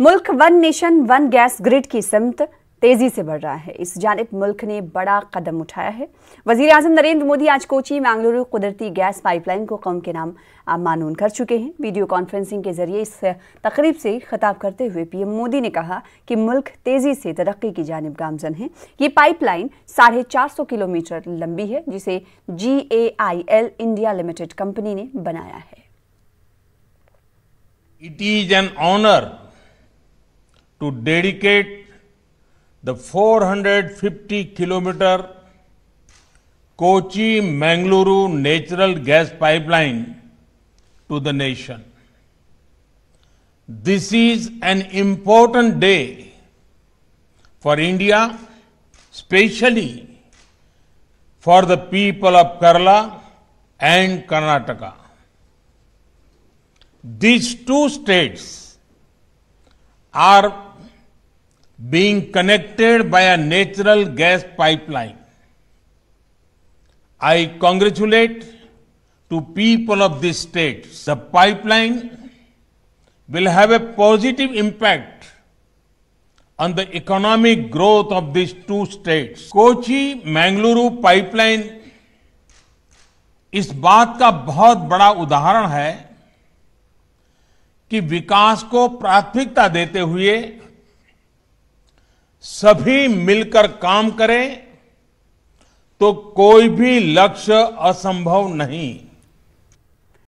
मुल्क one nation one gas grid की सिमत तेजी से बढ़ रहा है। इस जानिब मुल्क ने बड़ा कदम उठाया है। वजीर आजम नरेंद्र मोदी आज कोची मैंगलुरु कुदरती गैस पाइपलाइन को कौम के नाम मानून कर चुके हैं। वीडियो कॉन्फ्रेंसिंग के जरिए इस तकरीब से खिताब करते हुए पीएम मोदी ने कहा कि मुल्क तेजी से तरक्की की जानिब गामजन है। ये पाइपलाइन 450 किलोमीटर लंबी है, जिसे GAIL इंडिया लिमिटेड कंपनी ने बनाया है। It is an honor to dedicate the 450-kilometer Kochi-Mangaluru natural gas pipeline to the nation. This is an important day for India, especially for the people of Kerala and Karnataka. These two states are being connected by a natural gas pipeline. I congratulate to people of these states. The pipeline will have a positive impact on the economic growth of these two states. Kochi-Mangaluru pipeline इस बात का बहुत बड़ा उदाहरण है कि विकास को प्राथमिकता देते हुए सभी मिलकर काम करें तो कोई भी लक्ष्य असंभव नहीं।